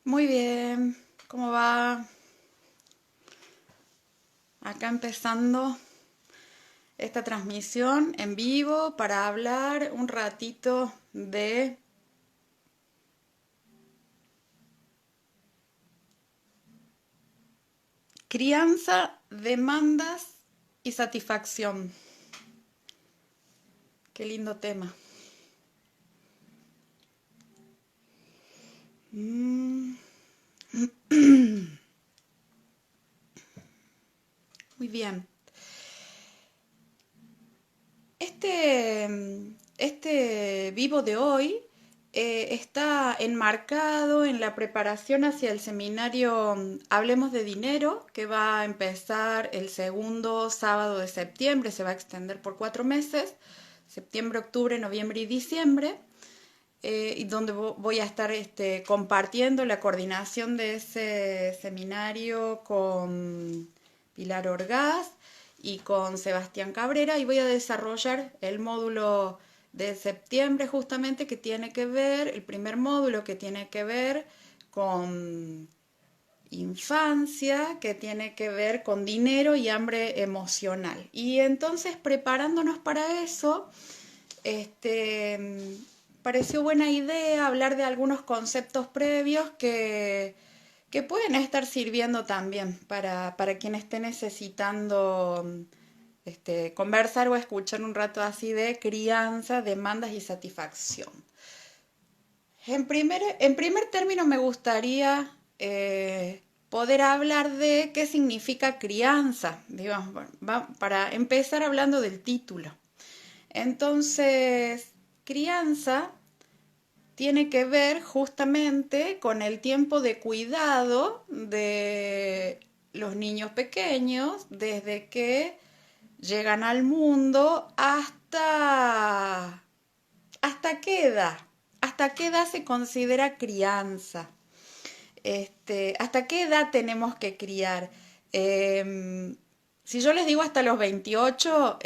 Muy bien, ¿cómo va? Acá empezando esta transmisión en vivo para hablar un ratito de crianza, demandas y satisfacción. Qué lindo tema. Mm, Muy bien. Este vivo de hoy está enmarcado en la preparación hacia el seminario Hablemos de Dinero, que va a empezar el segundo sábado de septiembre, se va a extender por 4 meses, septiembre, octubre, noviembre y diciembre, y donde voy a estar compartiendo la coordinación de ese seminario con Pilar Orgaz y con Sebastián Cabrera, y voy a desarrollar el módulo de septiembre justamente que tiene que ver, el primer módulo que tiene que ver con infancia, que tiene que ver con dinero y hambre emocional. Y entonces preparándonos para eso, pareció buena idea hablar de algunos conceptos previos que pueden estar sirviendo también para quien esté necesitando conversar o escuchar un rato así de crianza, demandas y satisfacción. En primer término me gustaría poder hablar de qué significa crianza, digamos, para empezar hablando del título. Entonces, crianza tiene que ver justamente con el tiempo de cuidado de los niños pequeños desde que llegan al mundo hasta qué edad. ¿Hasta qué edad se considera crianza? ¿Hasta qué edad tenemos que criar? Si yo les digo hasta los 28,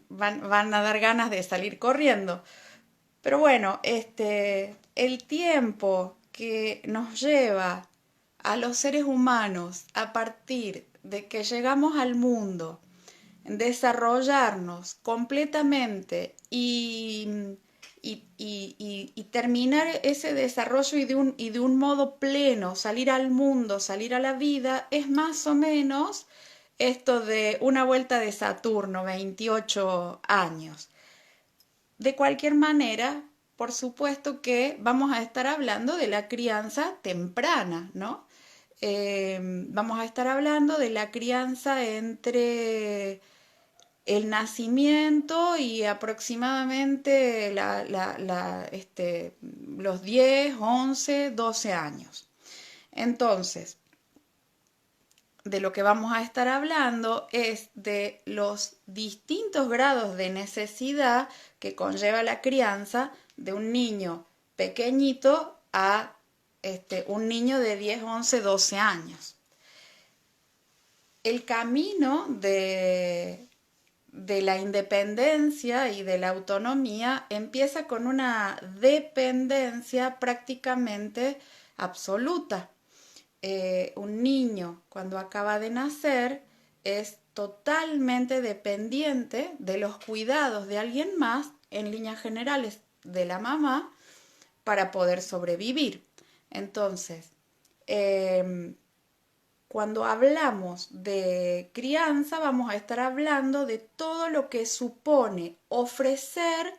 van a dar ganas de salir corriendo. Pero bueno, el tiempo que nos lleva a los seres humanos a partir de que llegamos al mundo, desarrollarnos completamente y terminar ese desarrollo y de un modo pleno, salir al mundo, salir a la vida, es más o menos esto de una vuelta de Saturno, 28 años. De cualquier manera, por supuesto que vamos a estar hablando de la crianza temprana, ¿no? Vamos a estar hablando de la crianza entre el nacimiento y aproximadamente los 10, 11, 12 años. Entonces, de lo que vamos a estar hablando es de los distintos grados de necesidad que conlleva la crianza de un niño pequeñito a un niño de 10, 11, 12 años. El camino de la independencia y de la autonomía empieza con una dependencia prácticamente absoluta. Un niño cuando acaba de nacer es totalmente dependiente de los cuidados de alguien más, en líneas generales de la mamá, para poder sobrevivir. Entonces, cuando hablamos de crianza, vamos a estar hablando de todo lo que supone ofrecer,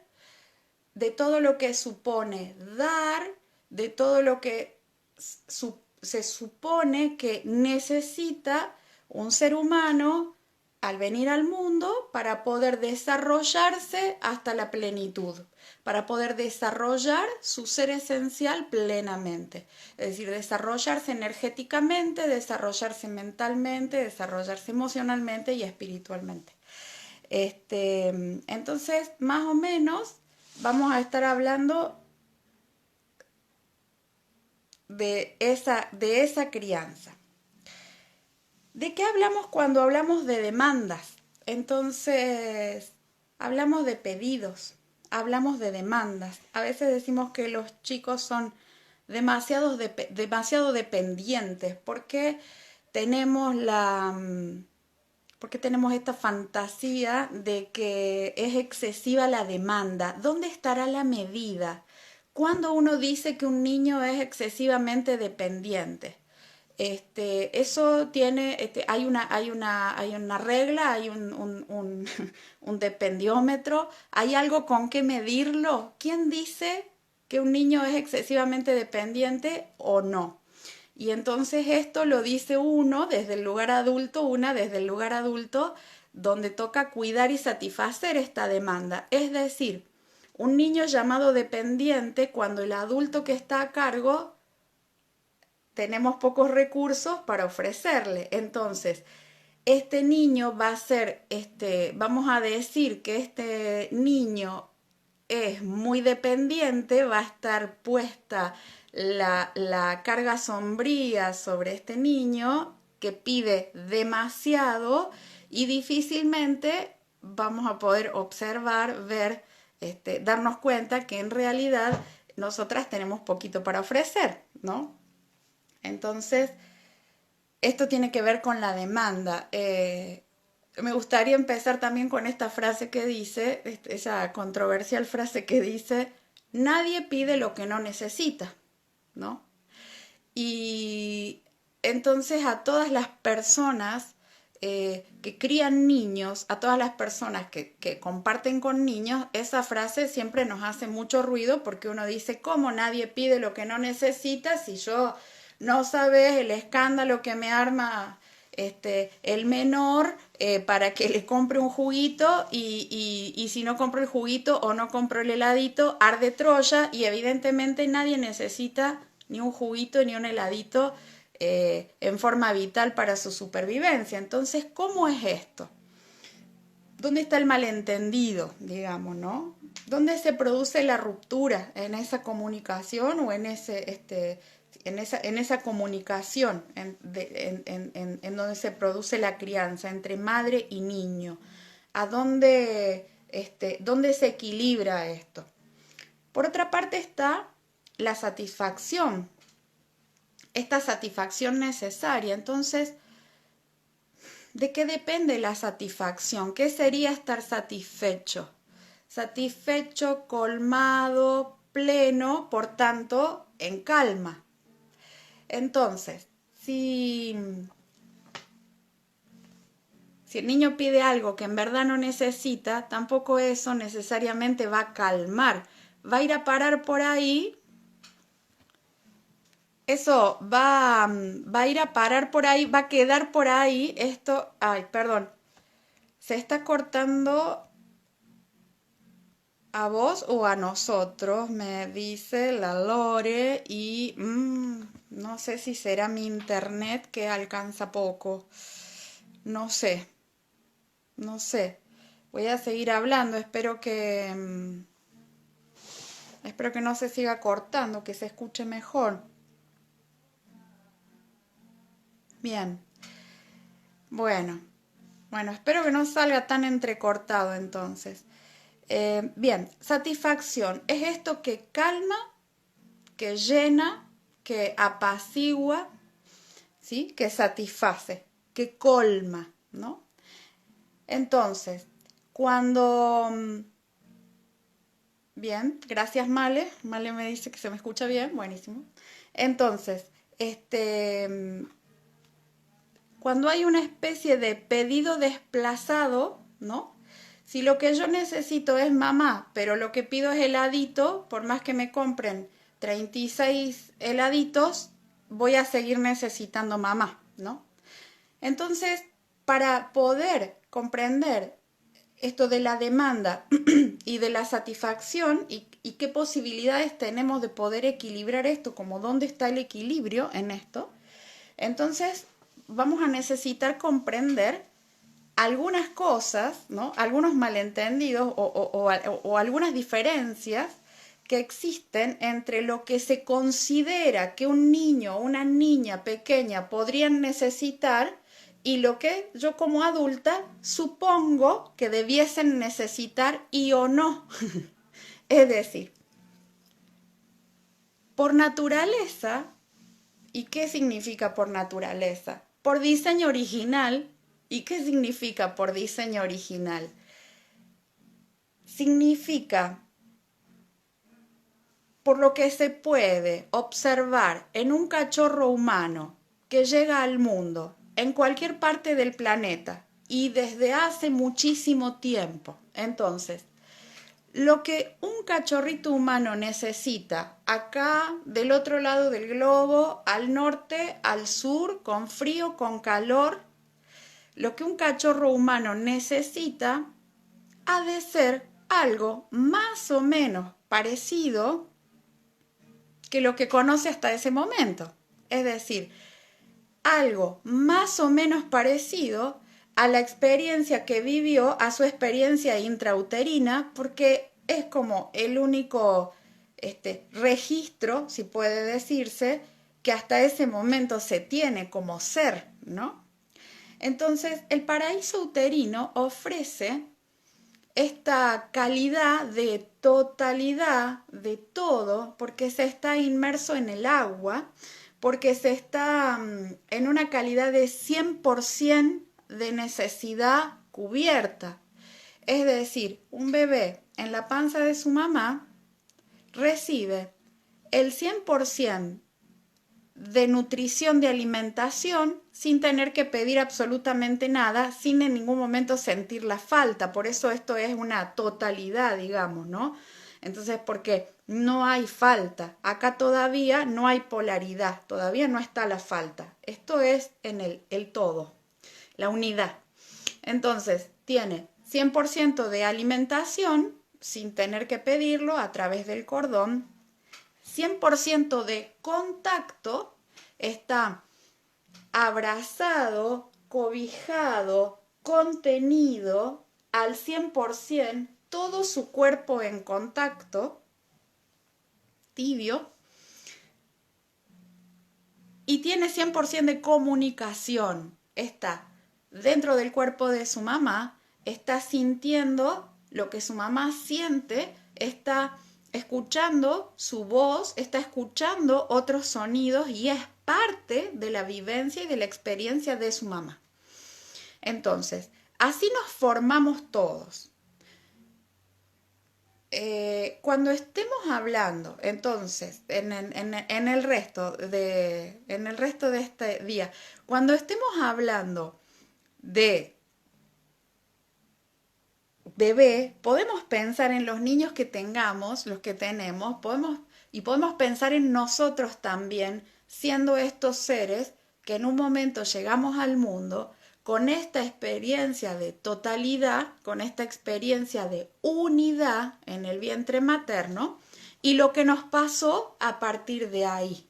de todo lo que supone dar, de todo lo que se supone que necesita un ser humano al venir al mundo para poder desarrollarse hasta la plenitud, para poder desarrollar su ser esencial plenamente. Es decir, desarrollarse energéticamente, desarrollarse mentalmente, desarrollarse emocionalmente y espiritualmente. Entonces, más o menos, vamos a estar hablando de esa crianza. ¿De qué hablamos cuando hablamos de demandas? Entonces, hablamos de pedidos, hablamos de demandas. A veces decimos que los chicos son demasiado dependientes, porque tenemos porque tenemos esta fantasía de que es excesiva la demanda. ¿Dónde estará la medida? Cuando uno dice que un niño es excesivamente dependiente. Eso tiene, hay una regla, hay un dependiómetro, hay algo con que medirlo. ¿Quién dice que un niño es excesivamente dependiente o no? Y entonces esto lo dice uno desde el lugar adulto, una desde el lugar adulto, donde toca cuidar y satisfacer esta demanda. Es decir, un niño llamado dependiente cuando el adulto que está a cargo tenemos pocos recursos para ofrecerle. Entonces, este niño va a ser, vamos a decir que este niño es muy dependiente, va a estar puesta la carga sombría sobre este niño que pide demasiado y difícilmente vamos a poder observar, ver, darnos cuenta que en realidad nosotras tenemos poquito para ofrecer, ¿no? Entonces, esto tiene que ver con la demanda. Me gustaría empezar también con esta frase que dice, esa controversial frase que dice, nadie pide lo que no necesita, ¿no? Y entonces a todas las personas que crían niños, a todas las personas que comparten con niños, esa frase siempre nos hace mucho ruido porque uno dice, ¿cómo nadie pide lo que no necesita si yo no sabes el escándalo que me arma el menor para que le compre un juguito y si no compro el juguito o no compro el heladito, arde Troya y evidentemente nadie necesita ni un juguito ni un heladito en forma vital para su supervivencia. Entonces, ¿cómo es esto? ¿Dónde está el malentendido, digamos, no? ¿Dónde se produce la ruptura en esa comunicación o en esa comunicación en donde se produce la crianza entre madre y niño? ¿A dónde se equilibra esto? Por otra parte está la satisfacción, esta satisfacción necesaria. Entonces, ¿de qué depende la satisfacción? ¿Qué sería estar satisfecho? Satisfecho, colmado, pleno, por tanto, en calma. Entonces, si el niño pide algo que en verdad no necesita, tampoco eso necesariamente va a calmar. Va a ir a parar por ahí. Eso va a ir a parar por ahí, va a quedar por ahí. Esto, ay, perdón. Se está cortando a vos o a nosotros, me dice la Lore, y no sé si será mi internet que alcanza poco. No sé, no sé. Voy a seguir hablando, espero que no se siga cortando, que se escuche mejor. Bien, bueno, espero que no salga tan entrecortado entonces. Bien, satisfacción es esto que calma, que llena, que apacigua, ¿sí? Que satisface, que colma, ¿no? Entonces, cuando... Bien, gracias Male. Male me dice que se me escucha bien, buenísimo. Entonces, cuando hay una especie de pedido desplazado, ¿no? Si lo que yo necesito es mamá, pero lo que pido es heladito, por más que me compren 36 heladitos, voy a seguir necesitando mamá, ¿no? Entonces, para poder comprender esto de la demanda y de la satisfacción y qué posibilidades tenemos de poder equilibrar esto, como dónde está el equilibrio en esto, entonces vamos a necesitar comprender algunas cosas, ¿no? Algunos malentendidos o algunas diferencias que existen entre lo que se considera que un niño o una niña pequeña podrían necesitar y lo que yo como adulta supongo que debiesen necesitar y o no. Es decir, Por naturaleza, ¿y qué significa por naturaleza? Por diseño original. ¿Y qué significa por diseño original? Significa por lo que se puede observar en un cachorro humano que llega al mundo en cualquier parte del planeta y desde hace muchísimo tiempo. Entonces, lo que un cachorrito humano necesita acá del otro lado del globo, al norte, al sur, con frío, con calor, lo que un cachorro humano necesita ha de ser algo más o menos parecido que lo que conoce hasta ese momento. Es decir, algo más o menos parecido a la experiencia que vivió, a su experiencia intrauterina, porque es como el único registro, si puede decirse, que hasta ese momento se tiene como ser, ¿no? Entonces, el paraíso uterino ofrece esta calidad de totalidad de todo, porque se está inmerso en el agua, porque se está en una calidad de 100% de necesidad cubierta. Es decir, un bebé en la panza de su mamá recibe el 100% de nutrición, de alimentación, sin tener que pedir absolutamente nada, sin en ningún momento sentir la falta. Por eso esto es una totalidad, digamos, ¿no? Entonces, porque no hay falta. Acá todavía no hay polaridad, todavía no está la falta. Esto es en el todo, la unidad. Entonces, tiene 100% de alimentación, sin tener que pedirlo, a través del cordón. 100% de contacto, está abrazado, cobijado, contenido al 100%, todo su cuerpo en contacto, tibio, y tiene 100% de comunicación. Está dentro del cuerpo de su mamá, está sintiendo lo que su mamá siente, está escuchando su voz, está escuchando otros sonidos y es parte de la vivencia y de la experiencia de su mamá. Entonces, así nos formamos todos. Cuando estemos hablando, entonces, en el resto de este día, cuando estemos hablando de bebé, podemos pensar en los niños que tengamos, los que tenemos, podemos pensar en nosotros también, siendo estos seres que en un momento llegamos al mundo con esta experiencia de totalidad, con esta experiencia de unidad en el vientre materno y lo que nos pasó a partir de ahí.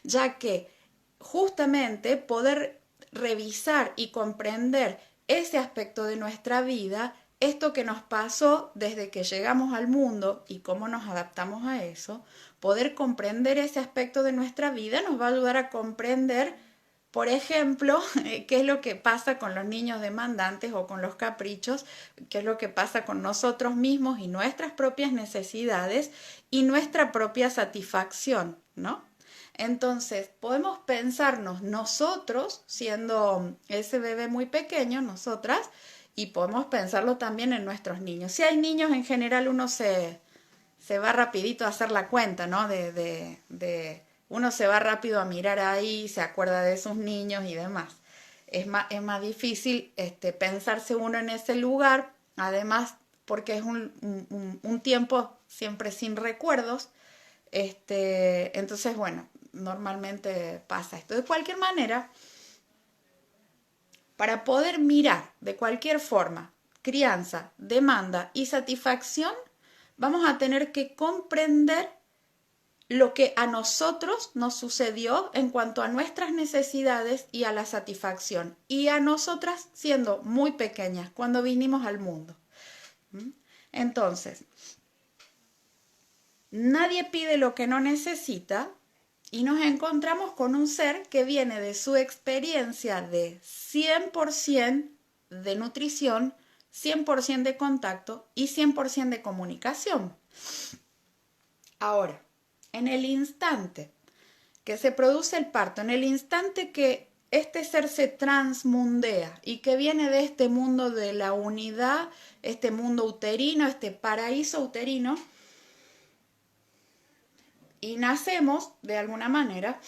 Ya que justamente poder revisar y comprender ese aspecto de nuestra vida, esto que nos pasó desde que llegamos al mundo y cómo nos adaptamos a eso, poder comprender ese aspecto de nuestra vida nos va a ayudar a comprender, por ejemplo, qué es lo que pasa con los niños demandantes o con los caprichos, qué es lo que pasa con nosotros mismos y nuestras propias necesidades y nuestra propia satisfacción, ¿no? Entonces, podemos pensarnos nosotros, siendo ese bebé muy pequeño, nosotras, y podemos pensarlo también en nuestros niños. Si hay niños, en general uno se va rapidito a hacer la cuenta, ¿no? Uno se va rápido a mirar ahí, se acuerda de sus niños y demás. Es más difícil pensarse uno en ese lugar, además porque es un tiempo siempre sin recuerdos. Entonces, bueno, normalmente pasa esto. De cualquier manera, para poder mirar de cualquier forma crianza, demanda y satisfacción, vamos a tener que comprender lo que a nosotros nos sucedió en cuanto a nuestras necesidades y a la satisfacción, y a nosotras siendo muy pequeñas cuando vinimos al mundo. Entonces, nadie pide lo que no necesita y nos encontramos con un ser que viene de su experiencia de 100% de nutrición, 100% de contacto y 100% de comunicación. Ahora, En el instante que se produce el parto, en el instante que este ser se transmundea y que viene de este mundo de la unidad, este mundo uterino, este paraíso uterino, y nacemos de alguna manera,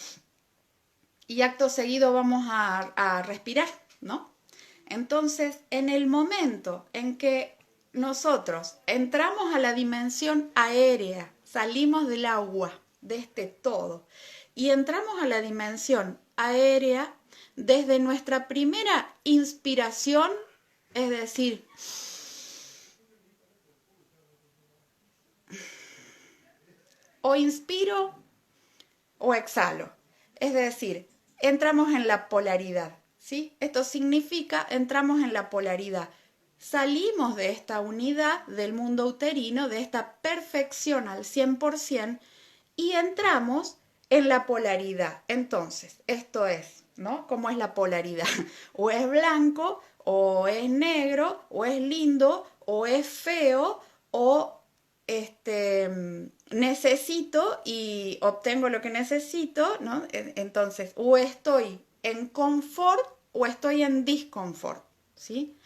y acto seguido vamos a respirar, ¿no? Entonces, en el momento en que nosotros entramos a la dimensión aérea, salimos del agua, de este todo, y entramos a la dimensión aérea desde nuestra primera inspiración, es decir, o inspiro o exhalo. Es decir, entramos en la polaridad, ¿sí? Esto significa entramos en la polaridad. Salimos de esta unidad del mundo uterino, de esta perfección al 100%, y entramos en la polaridad. Entonces, esto es, ¿no? ¿Cómo es la polaridad? O es blanco, o es negro, o es lindo, o es feo, o necesito y obtengo lo que necesito, ¿no? Entonces, o estoy en confort o estoy en disconfort, ¿sí?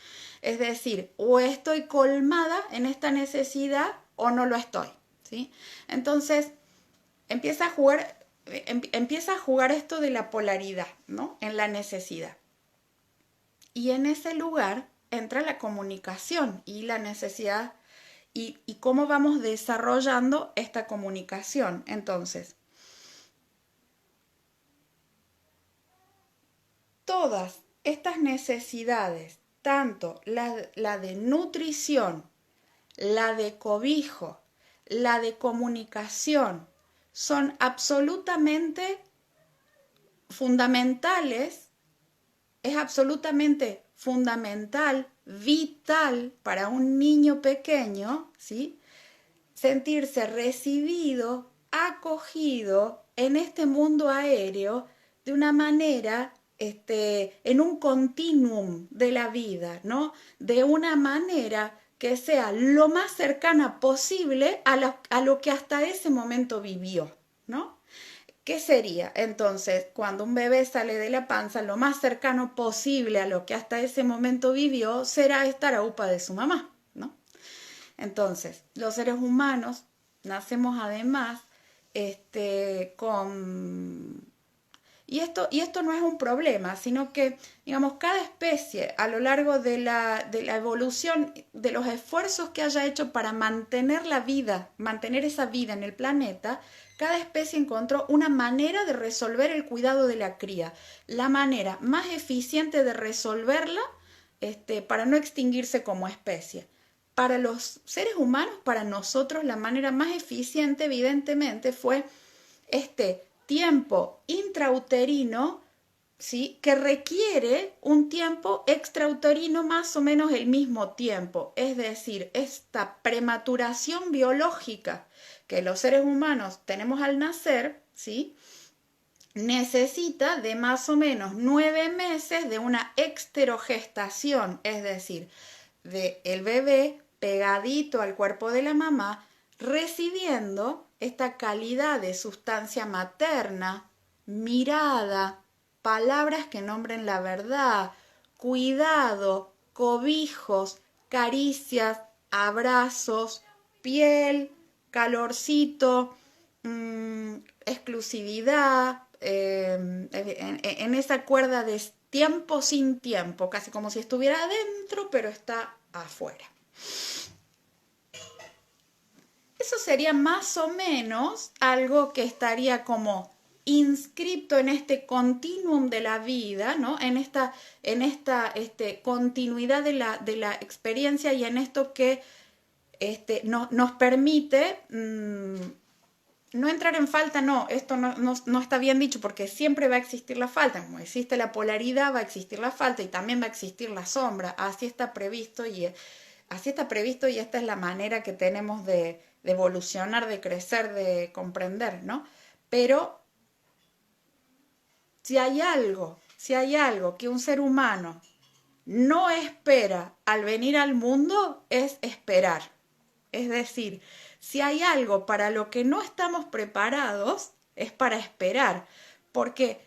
Es decir, o estoy colmada en esta necesidad o no lo estoy, ¿sí? Entonces, empieza a jugar esto de la polaridad, ¿no? En la necesidad. Y en ese lugar entra la comunicación y la necesidad y cómo vamos desarrollando esta comunicación. Entonces, todas estas necesidades, tanto la de nutrición, la de cobijo, la de comunicación, son absolutamente fundamentales, es absolutamente fundamental, vital para un niño pequeño, ¿sí? Sentirse recibido, acogido en este mundo aéreo de una manera, en un continuum de la vida, ¿no? De una manera que sea lo más cercana posible a lo que hasta ese momento vivió, ¿no? ¿Qué sería? Entonces, cuando un bebé sale de la panza, lo más cercano posible a lo que hasta ese momento vivió será estar a upa de su mamá, ¿no? Entonces, los seres humanos nacemos además con... Y esto no es un problema, sino que, digamos, cada especie a lo largo de de la evolución, de los esfuerzos que haya hecho para mantener la vida, mantener esa vida en el planeta, cada especie encontró una manera de resolver el cuidado de la cría, la manera más eficiente de resolverla, para no extinguirse como especie. Para los seres humanos, para nosotros, la manera más eficiente, evidentemente, fue este tiempo intrauterino, ¿sí? Que requiere un tiempo extrauterino más o menos el mismo tiempo. Es decir, esta prematuración biológica que los seres humanos tenemos al nacer, ¿sí? Necesita de más o menos 9 meses de una exterogestación, es decir, de el bebé pegadito al cuerpo de la mamá, recibiendo esta calidad de sustancia materna, mirada, palabras que nombren la verdad, cuidado, cobijos, caricias, abrazos, piel, calorcito, exclusividad, en esa cuerda de tiempo sin tiempo, casi como si estuviera adentro, pero está afuera. Eso sería más o menos algo que estaría como inscripto en este continuum de la vida, ¿no? En esta continuidad de la experiencia y en esto que nos permite no entrar en falta, no, esto no está bien dicho porque siempre va a existir la falta, como existe la polaridad va a existir la falta y también va a existir la sombra, así está previsto y esta es la manera que tenemos de evolucionar, de crecer, de comprender, ¿no? Pero si hay algo que un ser humano no espera al venir al mundo, es esperar. Es decir, si hay algo para lo que no estamos preparados, es para esperar, porque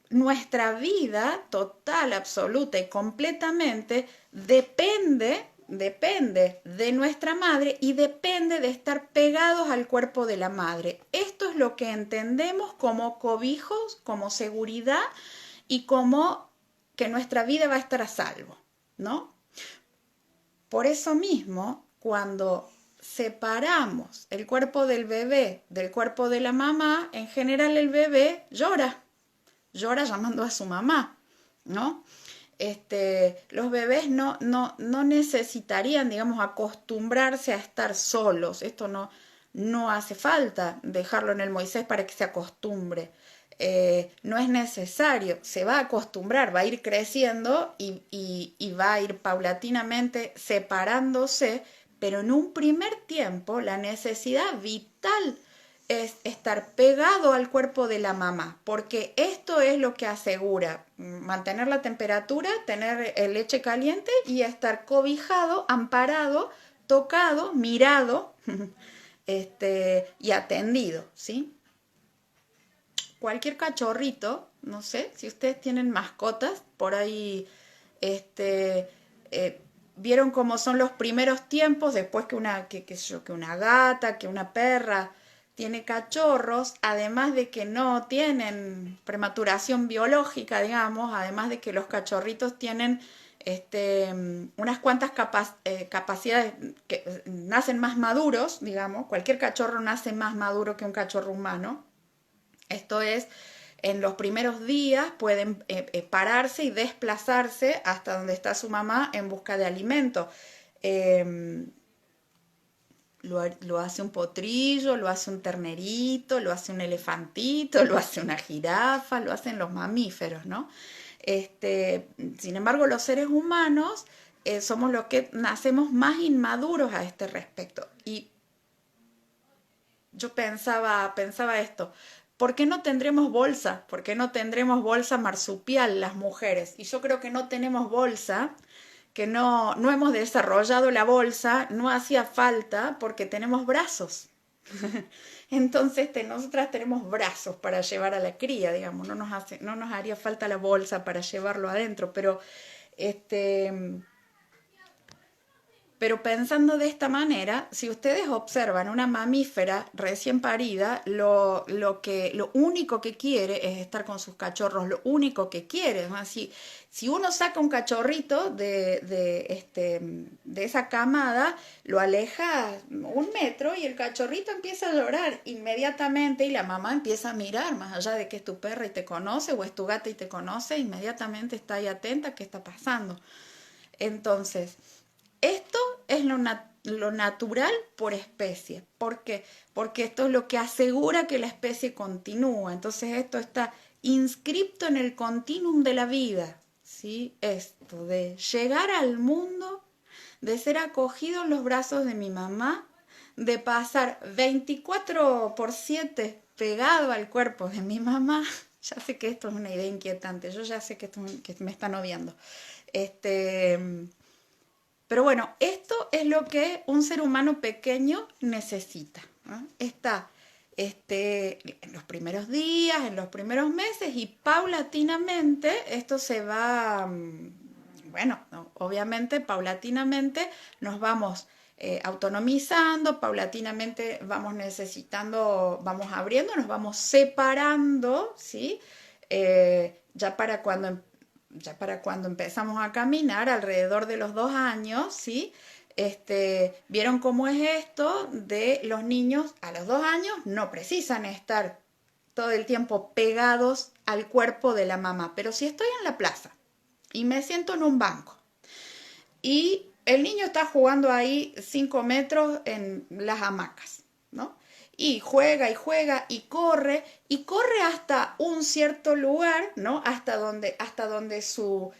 nuestra vida total, absoluta y completamente depende de nuestra madre y depende de estar pegados al cuerpo de la madre. Esto es lo que entendemos como cobijos, como seguridad y como que nuestra vida va a estar a salvo, ¿no? Por eso mismo, cuando separamos el cuerpo del bebé del cuerpo de la mamá, en general el bebé llora llamando a su mamá, ¿no? Los bebés no necesitarían, digamos, acostumbrarse a estar solos. Esto no hace falta dejarlo en el Moisés para que se acostumbre. No es necesario, se va a acostumbrar, va a ir creciendo y va a ir paulatinamente separándose, pero en un primer tiempo la necesidad vital es estar pegado al cuerpo de la mamá, porque esto es lo que asegura mantener la temperatura, tener leche caliente y estar cobijado, amparado, tocado, mirado y atendido, ¿sí? Cualquier cachorrito, no sé, si ustedes tienen mascotas, por ahí, vieron cómo son los primeros tiempos, después que una gata, que una perra tiene cachorros, además de que no tienen prematuración biológica, digamos, además de que los cachorritos tienen unas cuantas capacidades que nacen más maduros, digamos, cualquier cachorro nace más maduro que un cachorro humano. Esto es, en los primeros días pueden pararse y desplazarse hasta donde está su mamá en busca de alimento. Lo hace un potrillo, lo hace un ternerito, lo hace un elefantito, lo hace una jirafa, lo hacen los mamíferos, ¿no? Sin embargo, los seres humanos somos los que nacemos más inmaduros a este respecto. Y yo pensaba esto, ¿por qué no tendremos bolsa? ¿Por qué no tendremos bolsa marsupial las mujeres? Y yo creo que no tenemos bolsa, que no hemos desarrollado la bolsa, no hacía falta porque tenemos brazos. Entonces nosotras tenemos brazos para llevar a la cría, digamos, no nos haría falta la bolsa para llevarlo adentro, pero pensando de esta manera, si ustedes observan una mamífera recién parida, lo único que quiere es estar con sus cachorros, lo único que quiere, ¿no? Si uno saca un cachorrito de esa camada, lo aleja 1 metro y el cachorrito empieza a llorar inmediatamente y la mamá empieza a mirar, más allá de que es tu perra y te conoce o es tu gata y te conoce, inmediatamente está ahí atenta a qué está pasando. Entonces, esto es lo natural por especie. ¿Por qué? Porque esto es lo que asegura que la especie continúa. Entonces esto está inscripto en el continuum de la vida, ¿sí? Esto de llegar al mundo, de ser acogido en los brazos de mi mamá, de pasar 24/7 pegado al cuerpo de mi mamá. Ya sé que esto es una idea inquietante, yo ya sé que me están obviando. Pero bueno, esto es lo que un ser humano pequeño necesita, ¿no? Está en los primeros días, en los primeros meses y paulatinamente esto se va, bueno, no, obviamente paulatinamente nos vamos autonomizando, paulatinamente vamos necesitando, vamos abriendo, nos vamos separando, ¿sí? Ya para cuando empezamos a caminar, alrededor de los 2 años, ¿sí? ¿Vieron cómo es esto de los niños a los 2 años? No precisan estar todo el tiempo pegados al cuerpo de la mamá, pero si estoy en la plaza y me siento en un banco y el niño está jugando ahí 5 metros en las hamacas, ¿no? Y juega y corre hasta un cierto lugar, ¿no? Hasta donde su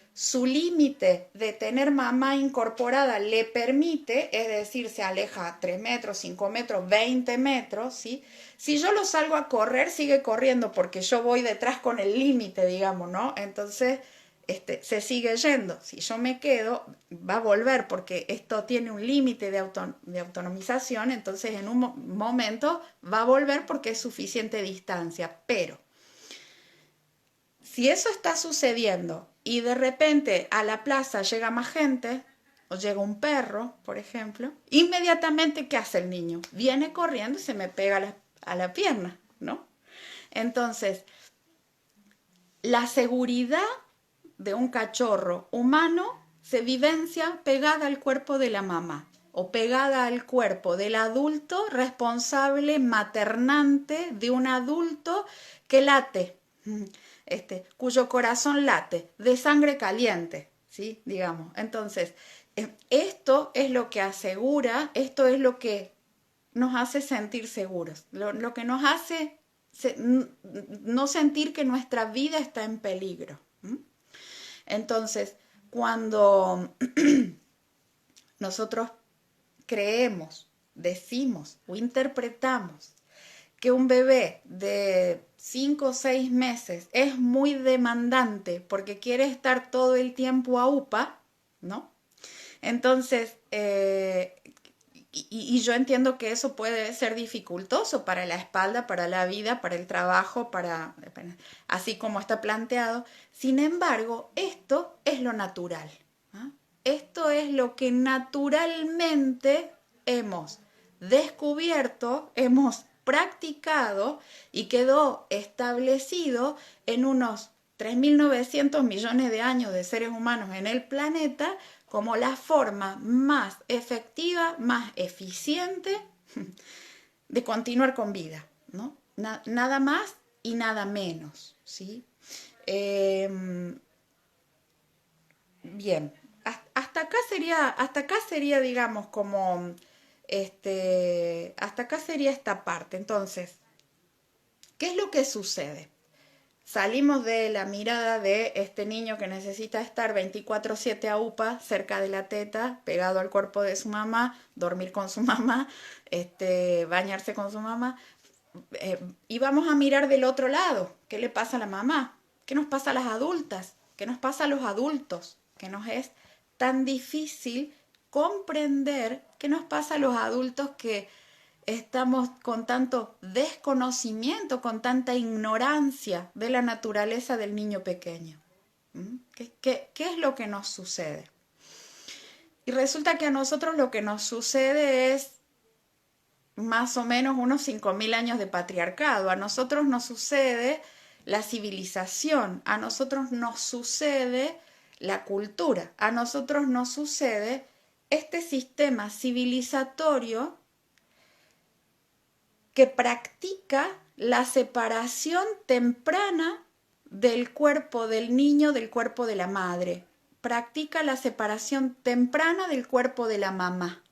límite de tener mamá incorporada le permite, es decir, se aleja 3 metros, 5 metros, 20 metros, ¿sí? Si yo lo salgo a correr, sigue corriendo porque yo voy detrás con el límite, digamos, ¿no? Entonces, se sigue yendo. Si yo me quedo, va a volver porque esto tiene un límite de autonomización, entonces en un momento va a volver porque es suficiente distancia. Pero si eso está sucediendo y de repente a la plaza llega más gente, o llega un perro, por ejemplo, inmediatamente, ¿qué hace el niño? Viene corriendo y se me pega a la pierna, ¿no? Entonces, la seguridad de un cachorro humano se vivencia pegada al cuerpo de la mamá o pegada al cuerpo del adulto responsable maternante de un adulto que late, cuyo corazón late, de sangre caliente, ¿sí? Digamos. Entonces, esto es lo que asegura, esto es lo que nos hace sentir seguros, lo que nos hace no sentir que nuestra vida está en peligro. Entonces, cuando nosotros creemos, decimos o interpretamos que un bebé de 5 o 6 meses es muy demandante porque quiere estar todo el tiempo a UPA, ¿no? Entonces, y yo entiendo que eso puede ser dificultoso para la espalda, para la vida, para el trabajo, así como está planteado. Sin embargo, esto es lo natural, ¿ah? Esto es lo que naturalmente hemos descubierto, hemos practicado y quedó establecido en unos 3.900 millones de años de seres humanos en el planeta como la forma más efectiva, más eficiente de continuar con vida, ¿no? Nada más y nada menos, ¿sí? Bien, hasta acá sería, digamos, como, hasta acá sería esta parte. Entonces, ¿qué es lo que sucede? Salimos de la mirada de este niño que necesita estar 24/7 a UPA, cerca de la teta, pegado al cuerpo de su mamá, dormir con su mamá, bañarse con su mamá. Y vamos a mirar del otro lado, ¿qué le pasa a la mamá? ¿Qué nos pasa a las adultas? ¿Qué nos pasa a los adultos? ¿Qué nos es tan difícil comprender qué nos pasa a los adultos que estamos con tanto desconocimiento, con tanta ignorancia de la naturaleza del niño pequeño? ¿Qué es lo que nos sucede? Y resulta que a nosotros lo que nos sucede es más o menos unos 5.000 años de patriarcado. A nosotros nos sucede la civilización, a nosotros nos sucede la cultura, a nosotros nos sucede este sistema civilizatorio que practica la separación temprana del cuerpo del niño del cuerpo de la madre. Practica la separación temprana del cuerpo de la mamá.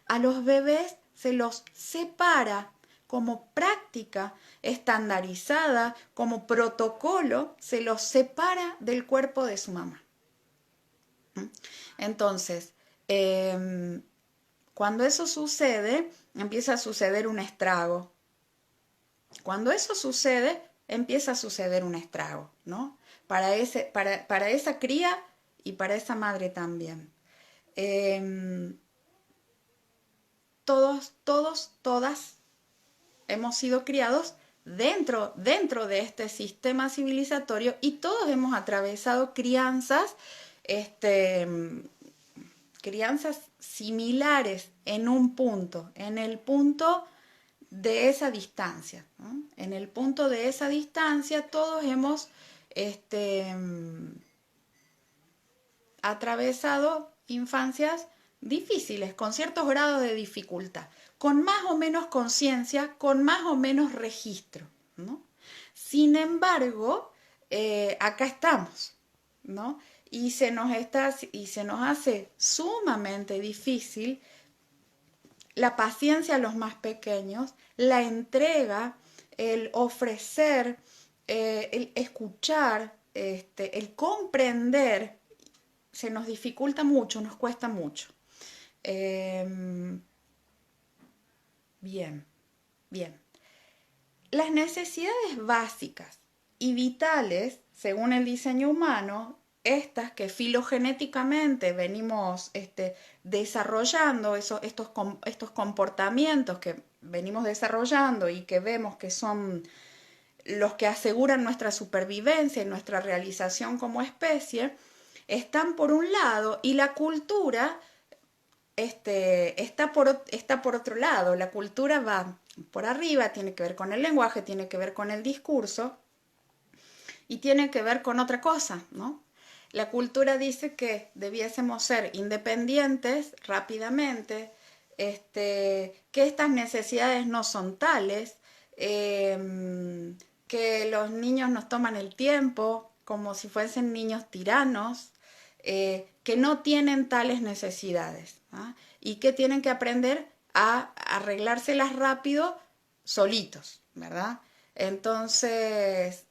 A los bebés se los separa como práctica estandarizada, como protocolo, se los separa del cuerpo de su mamá. Entonces, cuando eso sucede, empieza a suceder un estrago. Cuando eso sucede, empieza a suceder un estrago, ¿no? Para esa cría y para esa madre también. Todas hemos sido criados dentro de este sistema civilizatorio y todos hemos atravesado crianzas similares en un punto, en el punto de esa distancia, ¿no? En el punto de esa distancia todos hemos atravesado infancias difíciles, con ciertos grados de dificultad, con más o menos conciencia, con más o menos registro, ¿no? Sin embargo, acá estamos, ¿no? Y se nos hace sumamente difícil la paciencia a los más pequeños, la entrega, el ofrecer, el escuchar, el comprender, se nos dificulta mucho, nos cuesta mucho. Bien, bien. Las necesidades básicas y vitales, según el diseño humano, estas que filogenéticamente venimos desarrollando, estos comportamientos que venimos desarrollando y que vemos que son los que aseguran nuestra supervivencia y nuestra realización como especie, están por un lado y la cultura está por otro lado. La cultura va por arriba, tiene que ver con el lenguaje, tiene que ver con el discurso y tiene que ver con otra cosa, ¿no? La cultura dice que debiésemos ser independientes rápidamente, que estas necesidades no son tales, que los niños nos toman el tiempo como si fuesen niños tiranos, que no tienen tales necesidades, ¿ah? Y que tienen que aprender a arreglárselas rápido solitos, ¿verdad? Entonces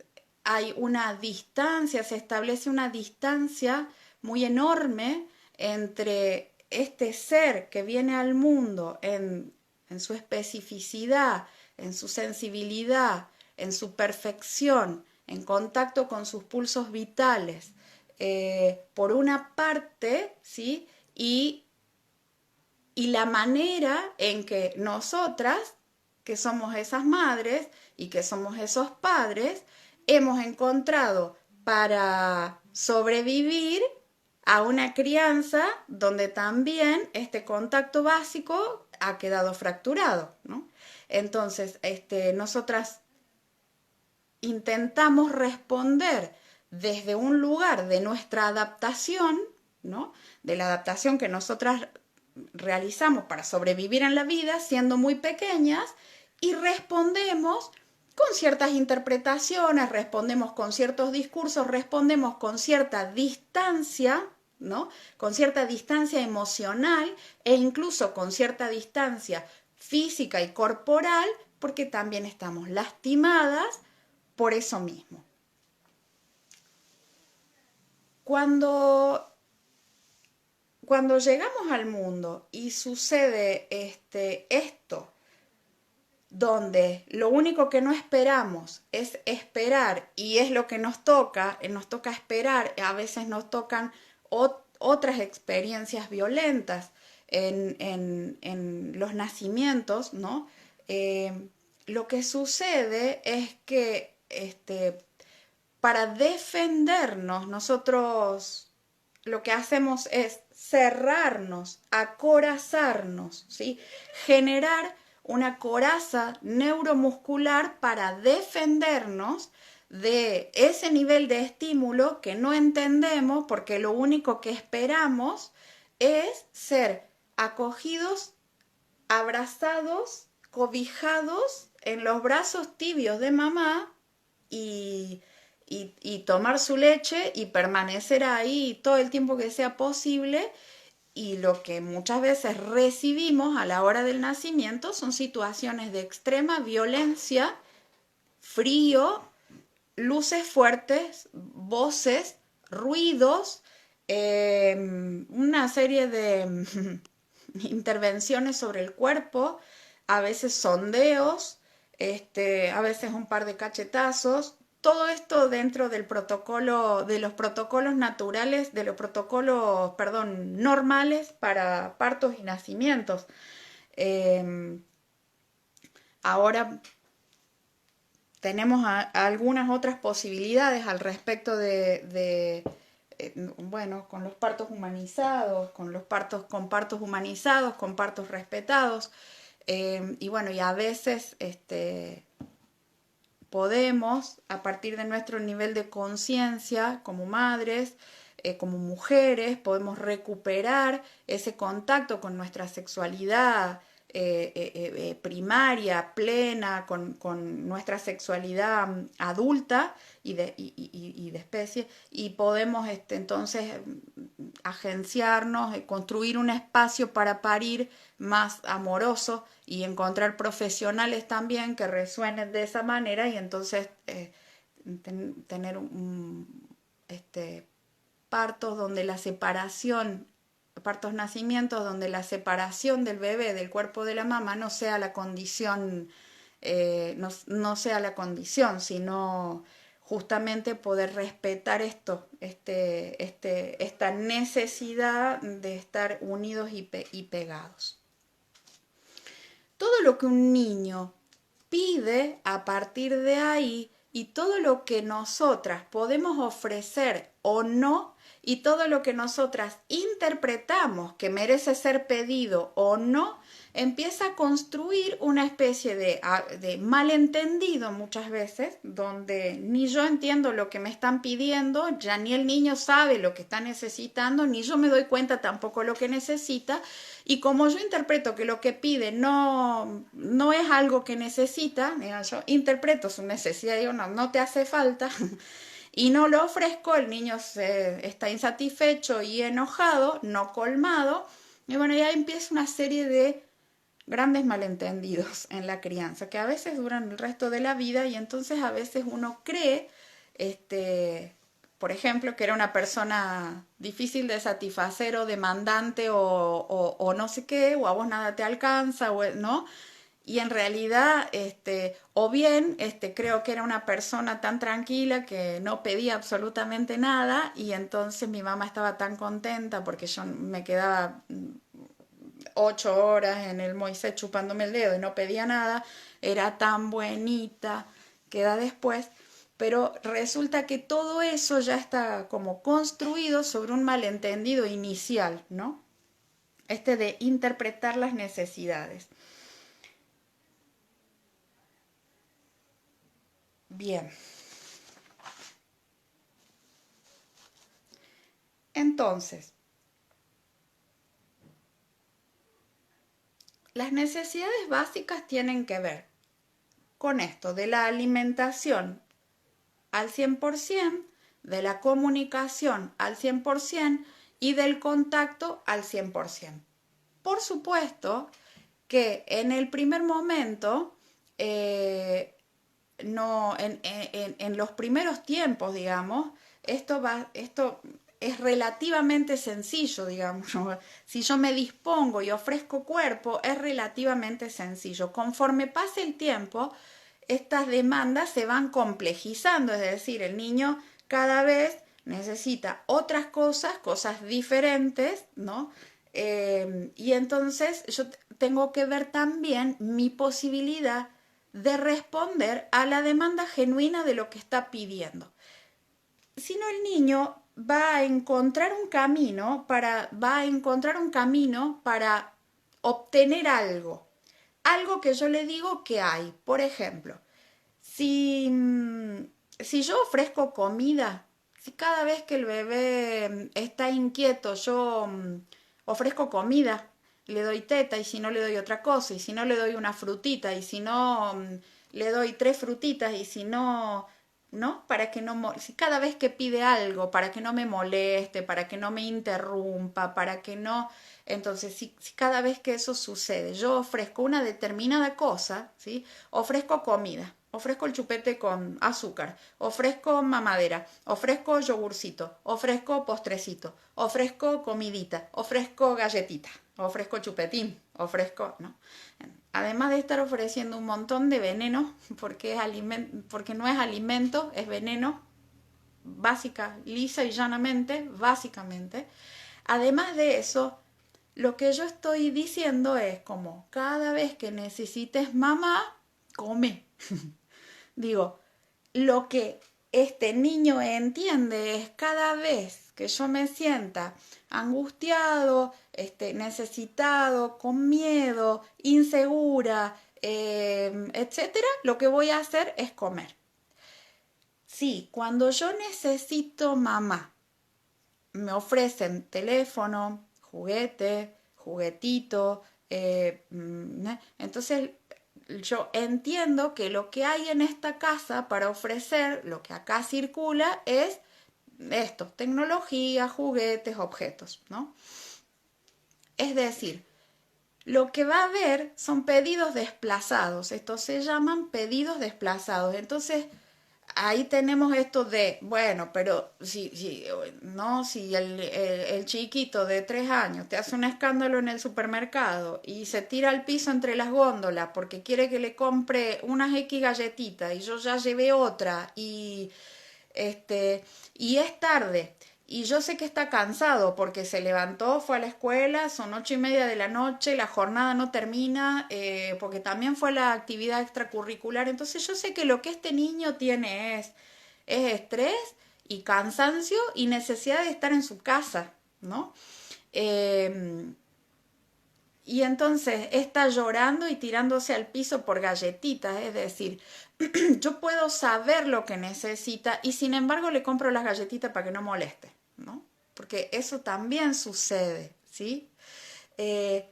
hay una distancia, se establece una distancia muy enorme entre este ser que viene al mundo en su especificidad, en su sensibilidad, en su perfección, en contacto con sus pulsos vitales, por una parte, ¿sí? Y la manera en que nosotras, que somos esas madres y que somos esos padres, hemos encontrado para sobrevivir a una crianza donde también este contacto básico ha quedado fracturado, ¿no? Entonces, nosotras intentamos responder desde un lugar de nuestra adaptación, ¿no? De la adaptación que nosotras realizamos para sobrevivir en la vida siendo muy pequeñas y respondemos con ciertas interpretaciones, respondemos con ciertos discursos, respondemos con cierta distancia, ¿no? Con cierta distancia emocional e incluso con cierta distancia física y corporal, porque también estamos lastimadas por eso mismo. Cuando cuando llegamos al mundo y sucede esto, donde lo único que no esperamos es esperar y es lo que nos toca esperar, a veces nos tocan otras experiencias violentas en los nacimientos, ¿no? Lo que sucede es que para defendernos nosotros lo que hacemos es cerrarnos, acorazarnos, ¿sí? Generar una coraza neuromuscular para defendernos de ese nivel de estímulo que no entendemos porque lo único que esperamos es ser acogidos, abrazados, cobijados en los brazos tibios de mamá y tomar su leche y permanecer ahí todo el tiempo que sea posible. Y lo que muchas veces recibimos a la hora del nacimiento son situaciones de extrema violencia, frío, luces fuertes, voces, ruidos, una serie de intervenciones sobre el cuerpo, a veces sondeos, a veces un par de cachetazos, todo esto dentro del protocolo, de los protocolos naturales, de los protocolos, perdón, normales para partos y nacimientos. Eh, Ahora tenemos algunas otras posibilidades al respecto bueno, con los partos humanizados, con partos humanizados, con partos respetados, y bueno, y a veces podemos, a partir de nuestro nivel de conciencia como madres, como mujeres, podemos recuperar ese contacto con nuestra sexualidad primaria, plena, con nuestra sexualidad adulta y de especie, y podemos entonces agenciarnos, construir un espacio para parir más amoroso y encontrar profesionales también que resuenen de esa manera y entonces tener partos donde la separación, partos nacimientos donde la separación del bebé del cuerpo de la mamá no sea la condición, no sea la condición, sino justamente poder respetar esta necesidad de estar unidos y pegados. Todo lo que un niño pide a partir de ahí y todo lo que nosotras podemos ofrecer o no y todo lo que nosotras interpretamos que merece ser pedido o no, empieza a construir una especie de malentendido muchas veces, donde ni yo entiendo lo que me están pidiendo, ya ni el niño sabe lo que está necesitando, ni yo me doy cuenta tampoco lo que necesita, y como yo interpreto que lo que pide no es algo que necesita, yo interpreto su necesidad, digo, no te hace falta, y no lo ofrezco, el niño está insatisfecho y enojado, no colmado, y bueno, ya empieza una serie de grandes malentendidos en la crianza, que a veces duran el resto de la vida y entonces a veces uno cree, por ejemplo, que era una persona difícil de satisfacer o demandante o no sé qué, o a vos nada te alcanza, ¿no? Y en realidad, o bien, creo que era una persona tan tranquila que no pedía absolutamente nada y entonces mi mamá estaba tan contenta porque yo me quedaba 8 horas en el Moisés chupándome el dedo y no pedía nada, era tan buenita, queda después, pero resulta que todo eso ya está como construido sobre un malentendido inicial, ¿no? De interpretar las necesidades. Bien. Entonces, las necesidades básicas tienen que ver con esto de la alimentación al 100%, de la comunicación al 100% y del contacto al 100%. Por supuesto que en el primer momento, no, en los primeros tiempos, digamos, esto es relativamente sencillo, digamos. Si yo me dispongo y ofrezco cuerpo, es relativamente sencillo. Conforme pase el tiempo, estas demandas se van complejizando, es decir, el niño cada vez necesita otras cosas diferentes, ¿no? Y entonces yo tengo que ver también mi posibilidad de responder a la demanda genuina de lo que está pidiendo. Si no, el niño va a encontrar un camino para obtener algo que yo le digo que hay. Por ejemplo, si, si yo ofrezco comida, si cada vez que el bebé está inquieto yo ofrezco comida, le doy teta y si no le doy otra cosa, y si no le doy una frutita, y si no le doy 3 frutitas, y si no, ¿no? Para que no, si cada vez que pide algo, para que no me moleste, para que no me interrumpa, para que no, entonces si cada vez que eso sucede, yo ofrezco una determinada cosa, ¿sí? Ofrezco comida, ofrezco el chupete con azúcar, ofrezco mamadera, ofrezco yogurcito, ofrezco postrecito, ofrezco comidita, ofrezco galletita, ofrezco chupetín, ofrezco, ¿no? Además de estar ofreciendo un montón de veneno, porque no es alimento, es veneno, básica, lisa y llanamente, básicamente. Además de eso, lo que yo estoy diciendo es como cada vez que necesites mamá, come. Digo, lo que este niño entiende es cada vez que yo me sienta angustiado, necesitado, con miedo, insegura, etcétera, lo que voy a hacer es comer. Sí, cuando yo necesito mamá, me ofrecen teléfono, juguete, juguetito, entonces yo entiendo que lo que hay en esta casa para ofrecer, lo que acá circula es esto, tecnología, juguetes, objetos, ¿no? Es decir, lo que va a haber son pedidos desplazados, estos se llaman pedidos desplazados. Entonces, ahí tenemos esto de, bueno, pero no, si el chiquito de 3 años te hace un escándalo en el supermercado y se tira al piso entre las góndolas porque quiere que le compre unas X galletitas y yo ya llevé otra y es tarde. Y yo sé que está cansado porque se levantó, fue a la escuela, son 8:30 de la noche, la jornada no termina, porque también fue la actividad extracurricular. Entonces yo sé que lo que este niño tiene es estrés y cansancio y necesidad de estar en su casa, ¿no? Eh, y entonces está llorando y tirándose al piso por galletitas, es decir, yo puedo saber lo que necesita y sin embargo le compro las galletitas para que no moleste, ¿no? Porque eso también sucede, ¿sí? Eh,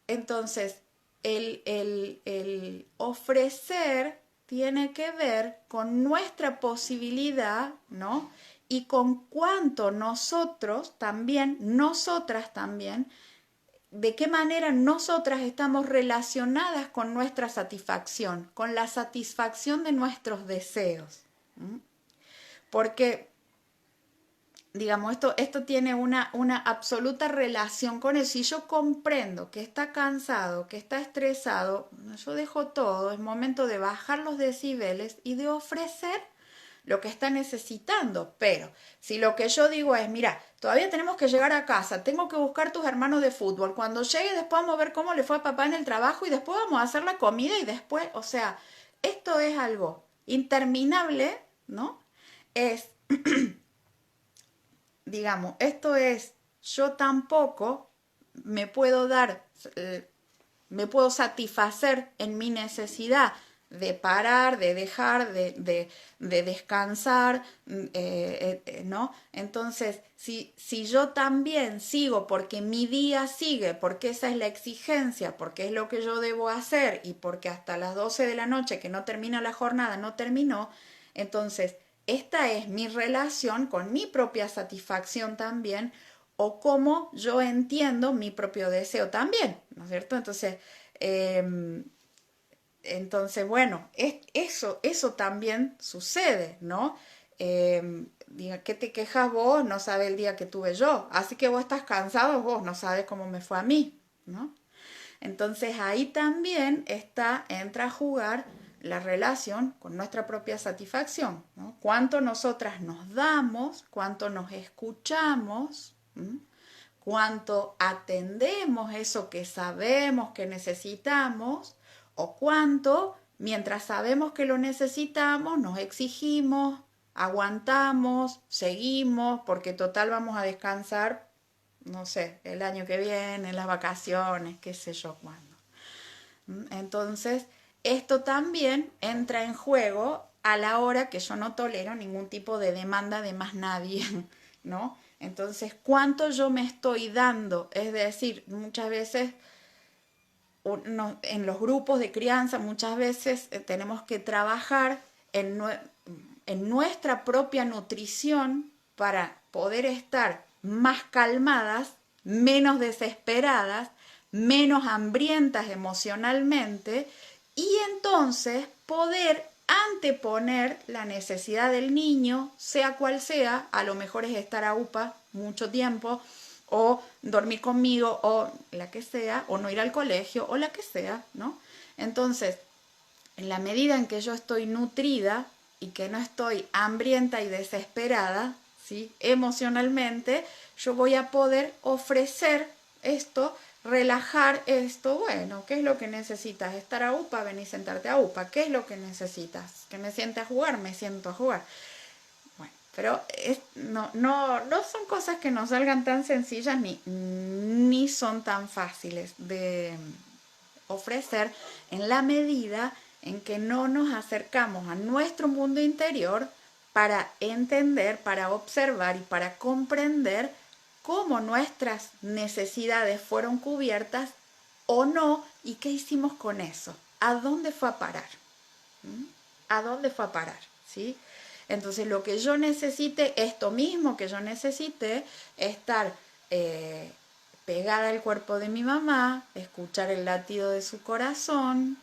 entonces, el ofrecer tiene que ver con nuestra posibilidad, ¿no? Y con cuánto nosotros también, nosotras también, de qué manera nosotras estamos relacionadas con nuestra satisfacción, con la satisfacción de nuestros deseos. ¿Mm? Porque, digamos, esto tiene una absoluta relación con eso. Si yo comprendo que está cansado, que está estresado, yo dejo todo, es momento de bajar los decibeles y de ofrecer lo que está necesitando. Pero si lo que yo digo es, mira, todavía tenemos que llegar a casa, tengo que buscar tus hermanos de fútbol, cuando llegue después vamos a ver cómo le fue a papá en el trabajo y después vamos a hacer la comida y después, o sea, esto es algo interminable, ¿no? Es, digamos, esto es, yo tampoco me puedo dar, me puedo satisfacer en mi necesidad de parar, de dejar, de descansar, ¿no? Entonces, si yo también sigo porque mi día sigue, porque esa es la exigencia, porque es lo que yo debo hacer y porque hasta las 12 de la noche que no termina la jornada no terminó, entonces esta es mi relación con mi propia satisfacción también o cómo yo entiendo mi propio deseo también, ¿no es cierto? Eh, bueno, eso también sucede, ¿no? Diga, ¿qué te quejas vos? No sabe el día que tuve yo. Así que vos estás cansado, vos no sabes cómo me fue a mí, ¿no? Entonces ahí también entra a jugar la relación con nuestra propia satisfacción, ¿no? Cuánto nosotras nos damos, cuánto nos escuchamos, ¿m? Cuánto atendemos eso que sabemos que necesitamos o cuánto, mientras sabemos que lo necesitamos, nos exigimos, aguantamos, seguimos, porque total vamos a descansar, no sé, el año que viene, en las vacaciones, qué sé yo cuándo. Entonces, esto también entra en juego a la hora que yo no tolero ningún tipo de demanda de más nadie, ¿no? Entonces, ¿cuánto yo me estoy dando? Es decir, muchas veces en los grupos de crianza, muchas veces tenemos que trabajar en nuestra propia nutrición para poder estar más calmadas, menos desesperadas, menos hambrientas emocionalmente y entonces poder anteponer la necesidad del niño, sea cual sea, a lo mejor es estar a UPA mucho tiempo, o dormir conmigo, o la que sea, o no ir al colegio, o la que sea, ¿no? Entonces, en la medida en que yo estoy nutrida y que no estoy hambrienta y desesperada, ¿sí? Emocionalmente, yo voy a poder ofrecer esto, relajar esto. Bueno, ¿qué es lo que necesitas? ¿Estar a UPA? Ven y sentarte a UPA. ¿Qué es lo que necesitas? ¿Que me siente a jugar? Me siento a jugar. Bueno, pero no son cosas que nos salgan tan sencillas ni son tan fáciles de ofrecer en la medida en que no nos acercamos a nuestro mundo interior para entender, para observar y para comprender cómo nuestras necesidades fueron cubiertas o no y qué hicimos con eso, a dónde fue a parar. ¿Mm? ¿A dónde fue a parar? ¿Sí? Entonces lo que yo necesite, esto mismo que yo necesite, estar eh, pegada al cuerpo de mi mamá, escuchar el latido de su corazón,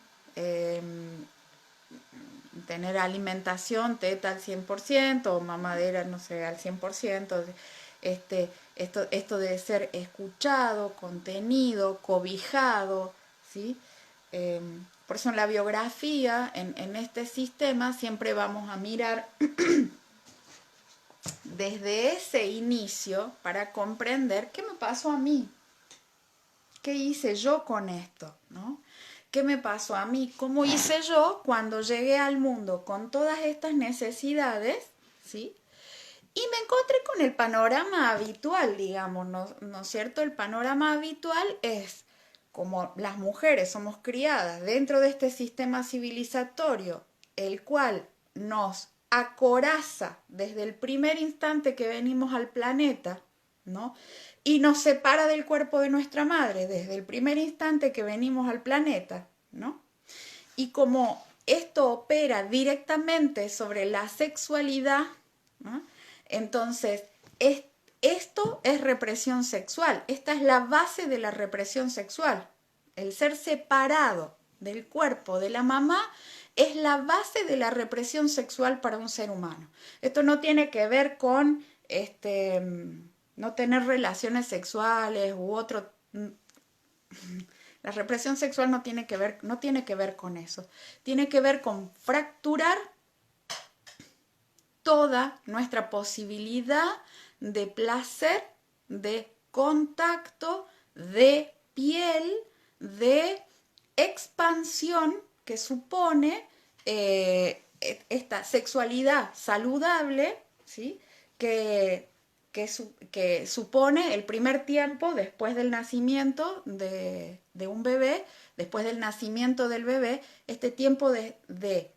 tener alimentación, teta al 100% o mamadera, no sé, al 100%. Esto de ser escuchado, contenido, cobijado, ¿sí? Por eso en la biografía, en este sistema, siempre vamos a mirar desde ese inicio para comprender qué me pasó a mí, qué hice yo con esto, ¿no? ¿Qué me pasó a mí? ¿Cómo hice yo cuando llegué al mundo con todas estas necesidades, ¿sí? Y me encontré con el panorama habitual, digamos, ¿no es cierto? El panorama habitual es como las mujeres somos criadas dentro de este sistema civilizatorio, el cual nos acoraza desde el primer instante que venimos al planeta, ¿no? Y nos separa del cuerpo de nuestra madre desde el primer instante que venimos al planeta, ¿no? Y como esto opera directamente sobre la sexualidad, ¿no? Entonces, esto es represión sexual. Esta es la base de la represión sexual. El ser separado del cuerpo de la mamá es la base de la represión sexual para un ser humano. Esto no tiene que ver con no tener relaciones sexuales u otro. La represión sexual no tiene que ver con eso. Tiene que ver con fracturar toda nuestra posibilidad de placer, de contacto, de piel, de expansión que supone esta sexualidad saludable, ¿sí? Que supone el primer tiempo después del nacimiento de un bebé, después del nacimiento del bebé, este tiempo de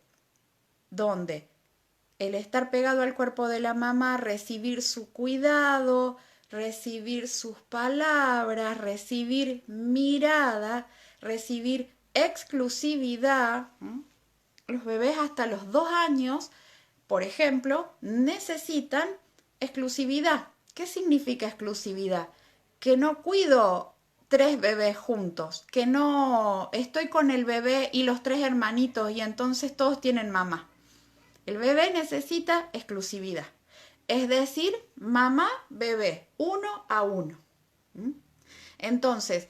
donde el estar pegado al cuerpo de la mamá, recibir su cuidado, recibir sus palabras, recibir mirada, recibir exclusividad. Los bebés hasta los 2 años, por ejemplo, necesitan exclusividad. ¿Qué significa exclusividad? Que no cuido 3 bebés juntos, que no estoy con el bebé y los 3 hermanitos y entonces todos tienen mamá. El bebé necesita exclusividad, es decir, mamá, bebé, 1 a 1. Entonces,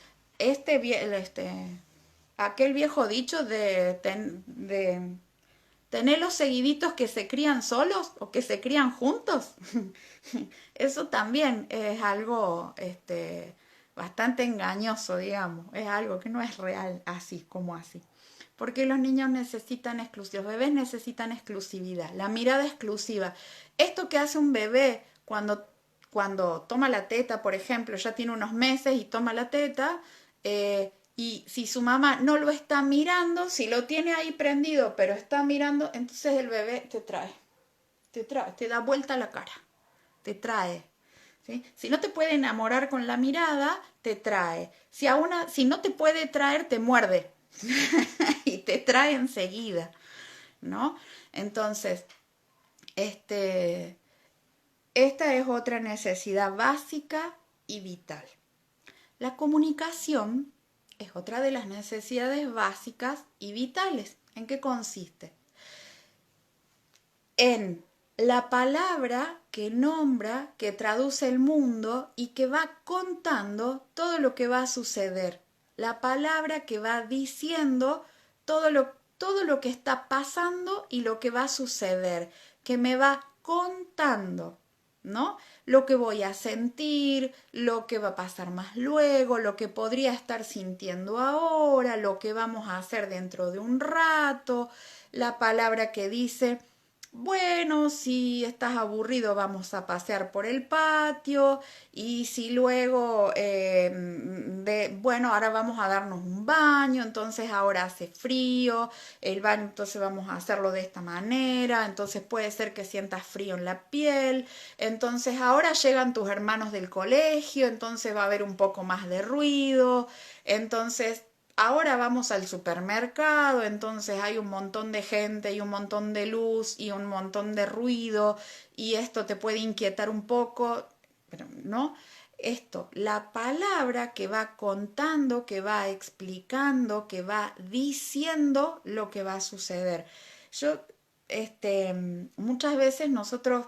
aquel viejo dicho de tener los seguiditos que se crían solos o que se crían juntos, eso también es algo bastante engañoso, digamos, es algo que no es real así como así. Porque los niños necesitan exclusividad, los bebés necesitan exclusividad, la mirada exclusiva. Esto que hace un bebé cuando toma la teta, por ejemplo, ya tiene unos meses y toma la teta, y si su mamá no lo está mirando, si lo tiene ahí prendido, pero está mirando, entonces el bebé te da vuelta la cara, te trae. ¿Sí? Si no te puede enamorar con la mirada, te trae. Si no te puede traer, te muerde. Y te trae enseguida, ¿no? Entonces, esta es otra necesidad básica y vital. La comunicación es otra de las necesidades básicas y vitales. ¿En qué consiste? En la palabra que nombra, que traduce el mundo y que va contando todo lo que va a suceder. La palabra que va diciendo todo lo que está pasando y lo que va a suceder, que me va contando, ¿no? Lo que voy a sentir, lo que va a pasar más luego, lo que podría estar sintiendo ahora, lo que vamos a hacer dentro de un rato, la palabra que dice: bueno, si estás aburrido vamos a pasear por el patio, y si luego bueno, ahora vamos a darnos un baño, entonces ahora hace frío, el baño entonces vamos a hacerlo de esta manera, entonces puede ser que sientas frío en la piel, entonces ahora llegan tus hermanos del colegio, entonces va a haber un poco más de ruido, entonces ahora vamos al supermercado, entonces hay un montón de gente y un montón de luz y un montón de ruido y esto te puede inquietar un poco, pero no. La palabra que va contando, que va explicando, que va diciendo lo que va a suceder. Yo muchas veces nosotros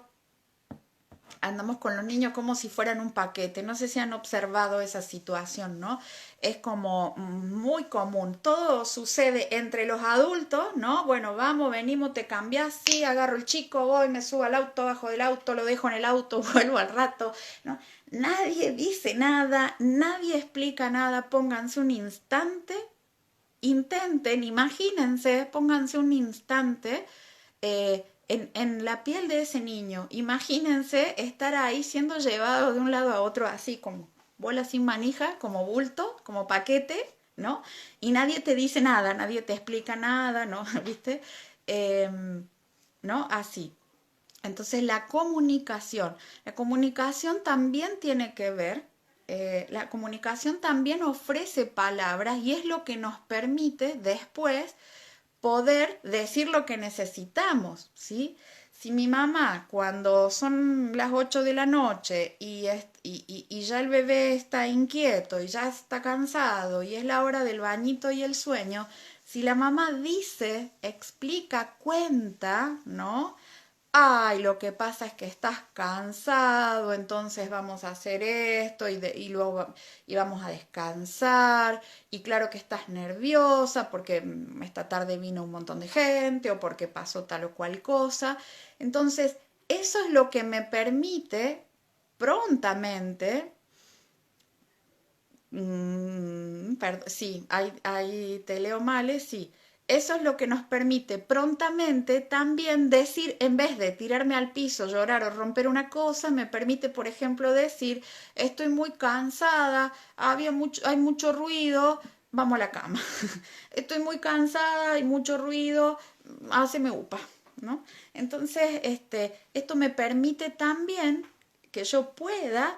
andamos con los niños como si fueran un paquete. No sé si han observado esa situación, ¿no? Es como muy común. Todo sucede entre los adultos, ¿no? Bueno, vamos, venimos, te cambias, sí, agarro el chico, voy, me subo al auto, bajo del auto, lo dejo en el auto, vuelvo al rato, ¿no? Nadie dice nada, nadie explica nada. Pónganse un instante, intenten, imagínense, pónganse un instante en la piel de ese niño. Imagínense estar ahí siendo llevado de un lado a otro así como bola sin manija, como bulto, como paquete, ¿no? Y nadie te dice nada, nadie te explica nada, ¿no? ¿Viste? ¿No? Así. Entonces la comunicación también tiene que ver, la comunicación también ofrece palabras y es lo que nos permite después poder decir lo que necesitamos, ¿sí? Si mi mamá, cuando son las 8 de la noche y ya el bebé está inquieto y ya está cansado y es la hora del bañito y el sueño, si la mamá dice, explica, cuenta, ¿no? Ay, lo que pasa es que estás cansado, entonces vamos a hacer esto y luego y vamos a descansar. Y claro que estás nerviosa porque esta tarde vino un montón de gente o porque pasó tal o cual cosa. Entonces, eso es lo que me permite prontamente, sí, te leo mal, sí. Eso es lo que nos permite prontamente también decir, en vez de tirarme al piso, llorar o romper una cosa, me permite, por ejemplo, decir, estoy muy cansada, hay mucho ruido, vamos a la cama. Estoy muy cansada, hay mucho ruido, háceme upa, ¿no? Entonces, esto me permite también que yo pueda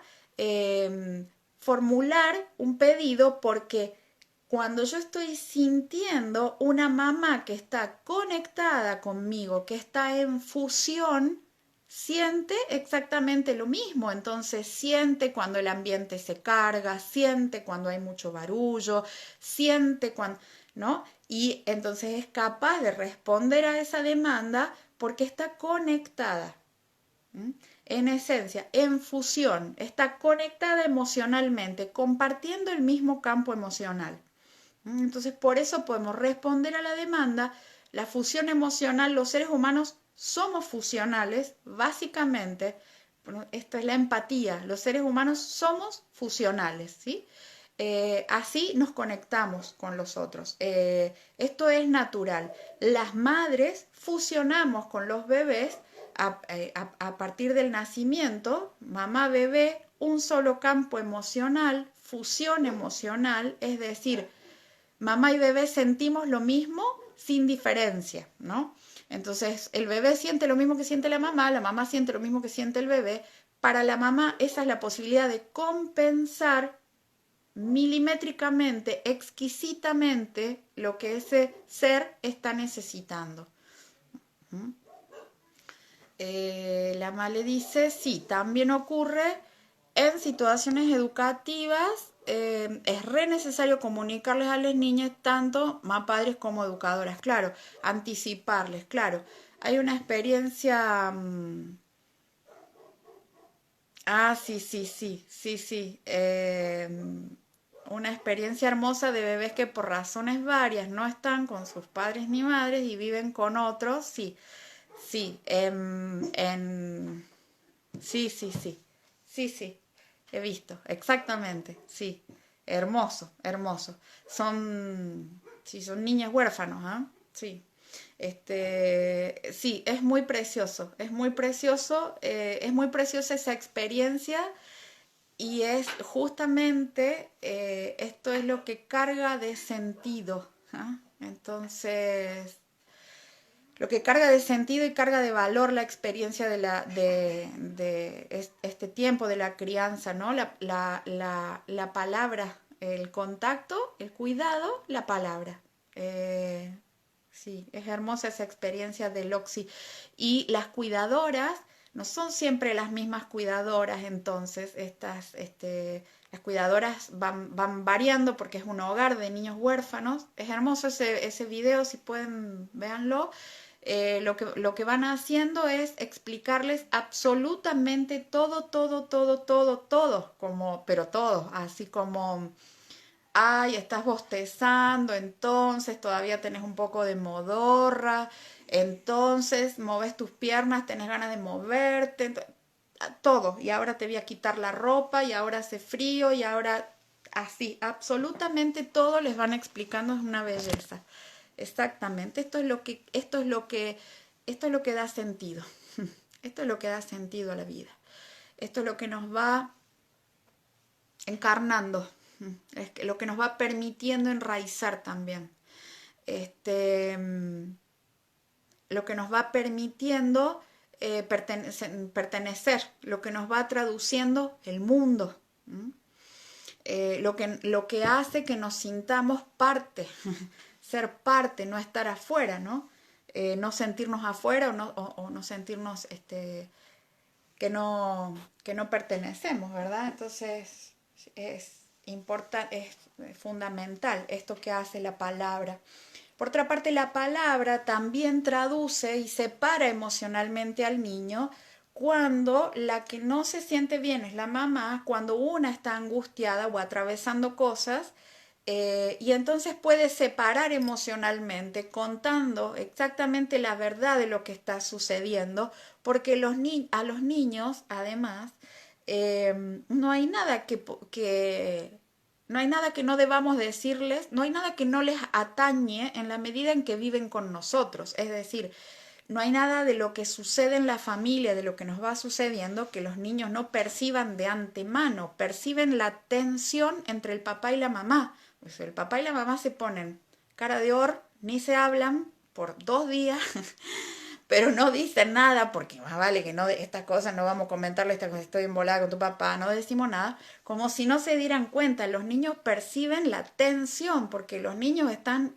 formular un pedido porque cuando yo estoy sintiendo una mamá que está conectada conmigo, que está en fusión, siente exactamente lo mismo. Entonces siente cuando el ambiente se carga, siente cuando hay mucho barullo, siente cuando, ¿no? Y entonces es capaz de responder a esa demanda porque está conectada. ¿Mm? En esencia, en fusión, está conectada emocionalmente, compartiendo el mismo campo emocional. Entonces, por eso podemos responder a la demanda. La fusión emocional, los seres humanos somos fusionales, básicamente. Bueno, esto es la empatía. Los seres humanos somos fusionales, ¿sí? Así nos conectamos con los otros. Esto es natural. Las madres fusionamos con los bebés a partir del nacimiento, mamá, bebé, un solo campo emocional, fusión emocional, es decir, mamá y bebé sentimos lo mismo sin diferencia, ¿no? Entonces, el bebé siente lo mismo que siente la mamá siente lo mismo que siente el bebé. Para la mamá, esa es la posibilidad de compensar milimétricamente, exquisitamente, lo que ese ser está necesitando. La Male dice, sí, también ocurre en situaciones educativas, es re necesario comunicarles a las niñas, tanto más padres como educadoras, claro, anticiparles, claro. Hay una experiencia... sí, sí, sí, sí, sí. Una experiencia hermosa de bebés que por razones varias no están con sus padres ni madres y viven con otros, sí, sí, sí, sí, sí, sí, sí, he visto, exactamente, sí, hermoso, hermoso. Sí, son niñas huérfanos, ¿ah? Sí. Sí, es muy preciosa esa experiencia y es justamente esto es lo que carga de sentido. ¿Ah? Entonces, lo que carga de sentido y carga de valor la experiencia de este tiempo de la crianza, ¿no? La palabra, el contacto, el cuidado, la palabra. Eh, sí, es hermosa esa experiencia del Oxy. Y las cuidadoras no son siempre las mismas cuidadoras, entonces las cuidadoras van variando porque es un hogar de niños huérfanos. Es hermoso ese video, si pueden, véanlo. lo que van haciendo es explicarles absolutamente todo, todo, todo, todo, todo, como, pero todo, así como, ay, estás bostezando, entonces todavía tenés un poco de modorra, entonces moves tus piernas, tenés ganas de moverte, todo, y ahora te voy a quitar la ropa, y ahora hace frío, y ahora así, absolutamente todo les van explicando, es una belleza. Exactamente, esto es lo que da sentido. Esto es lo que da sentido a la vida. Esto es lo que nos va encarnando, es lo que nos va permitiendo enraizar también. Este, lo que nos va permitiendo pertenecer, lo que nos va traduciendo el mundo. Lo que hace que nos sintamos parte, ser parte, no estar afuera, ¿no? No sentirnos afuera o no sentirnos que no pertenecemos, ¿verdad? Entonces es importante, es fundamental esto que hace la palabra. Por otra parte, la palabra también traduce y separa emocionalmente al niño cuando la que no se siente bien es la mamá, cuando una está angustiada o atravesando cosas, y entonces puede separar emocionalmente contando exactamente la verdad de lo que está sucediendo, porque a los niños, además, no hay nada no hay nada que no debamos decirles, no hay nada que no les atañe en la medida en que viven con nosotros. Es decir, no hay nada de lo que sucede en la familia, de lo que nos va sucediendo, que los niños no perciban de antemano, perciben la tensión entre el papá y la mamá. Pues el papá y la mamá se ponen cara de or, ni se hablan por 2 días, pero no dicen nada, porque más vale que no estas cosas no vamos a comentarle, esta cosa, estoy embolada con tu papá, no decimos nada, como si no se dieran cuenta. Los niños perciben la tensión, porque los niños están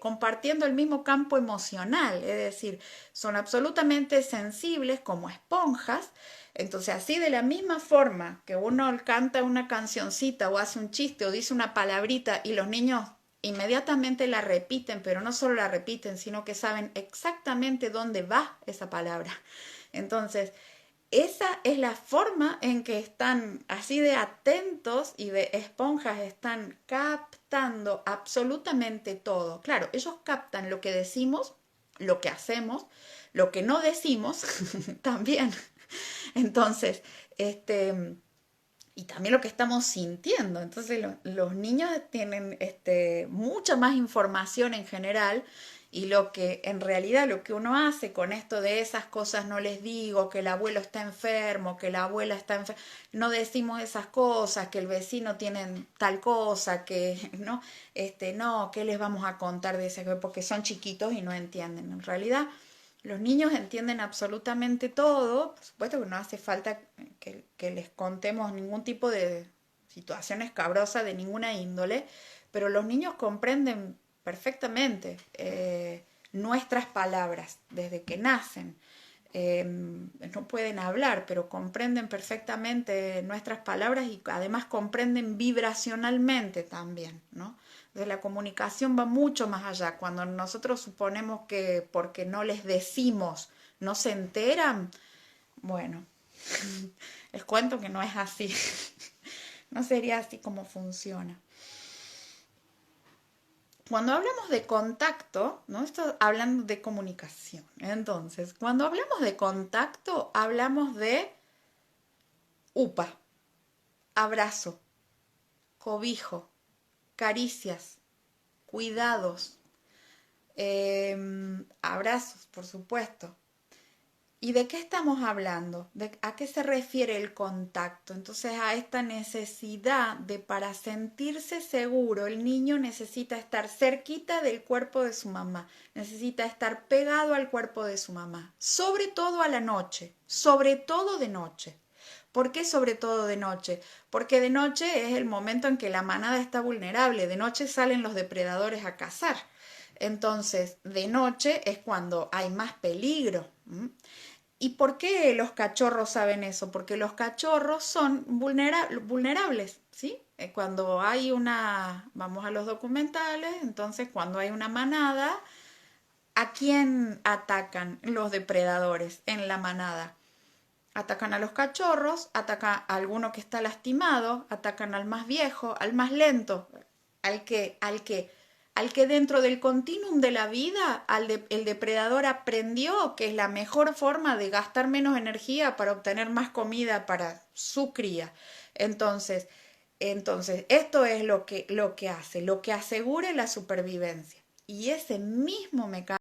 compartiendo el mismo campo emocional, es decir, son absolutamente sensibles como esponjas. Entonces, así de la misma forma que uno canta una cancioncita o hace un chiste o dice una palabrita y los niños inmediatamente la repiten, pero no solo la repiten, sino que saben exactamente dónde va esa palabra. Entonces, esa es la forma en que están así de atentos y de esponjas, están captando absolutamente todo. Claro, ellos captan lo que decimos, lo que hacemos, lo que no decimos también. Entonces, y también lo que estamos sintiendo. Entonces los niños tienen mucha más información en general, y lo que en realidad lo que uno hace con esto de esas cosas no les digo, que el abuelo está enfermo, que la abuela está enferma, no decimos esas cosas, que el vecino tiene tal cosa, que no, ¿qué les vamos a contar de ese? Porque son chiquitos y no entienden. En realidad los niños entienden absolutamente todo. Por supuesto que no hace falta que les contemos ningún tipo de situación escabrosa de ninguna índole, pero los niños comprenden perfectamente nuestras palabras desde que nacen. No pueden hablar, pero comprenden perfectamente nuestras palabras y además comprenden vibracionalmente también, ¿no? Entonces la comunicación va mucho más allá. Cuando nosotros suponemos que porque no les decimos no se enteran, bueno, les cuento que no es así. No sería así como funciona. Cuando hablamos de contacto, ¿no? Esto hablando de comunicación. Entonces, cuando hablamos de contacto, hablamos de upa, abrazo, cobijo, caricias, cuidados, abrazos, por supuesto. ¿Y de qué estamos hablando? ¿A qué se refiere el contacto? Entonces, a esta necesidad de, para sentirse seguro, el niño necesita estar cerquita del cuerpo de su mamá, necesita estar pegado al cuerpo de su mamá, sobre todo a la noche, sobre todo de noche. ¿Por qué sobre todo de noche? Porque de noche es el momento en que la manada está vulnerable, de noche salen los depredadores a cazar. Entonces, de noche es cuando hay más peligro. ¿Y por qué los cachorros saben eso? Porque los cachorros son vulnerables, ¿sí? Cuando hay vamos a los documentales, entonces cuando hay una manada, ¿A quién atacan los depredadores en la manada? Atacan a los cachorros, atacan a alguno que está lastimado, atacan al más viejo, al más lento, al que dentro del continuum de la vida el depredador aprendió que es la mejor forma de gastar menos energía para obtener más comida para su cría. Entonces, entonces esto es lo que hace, lo que asegure la supervivencia. Y ese mismo mecanismo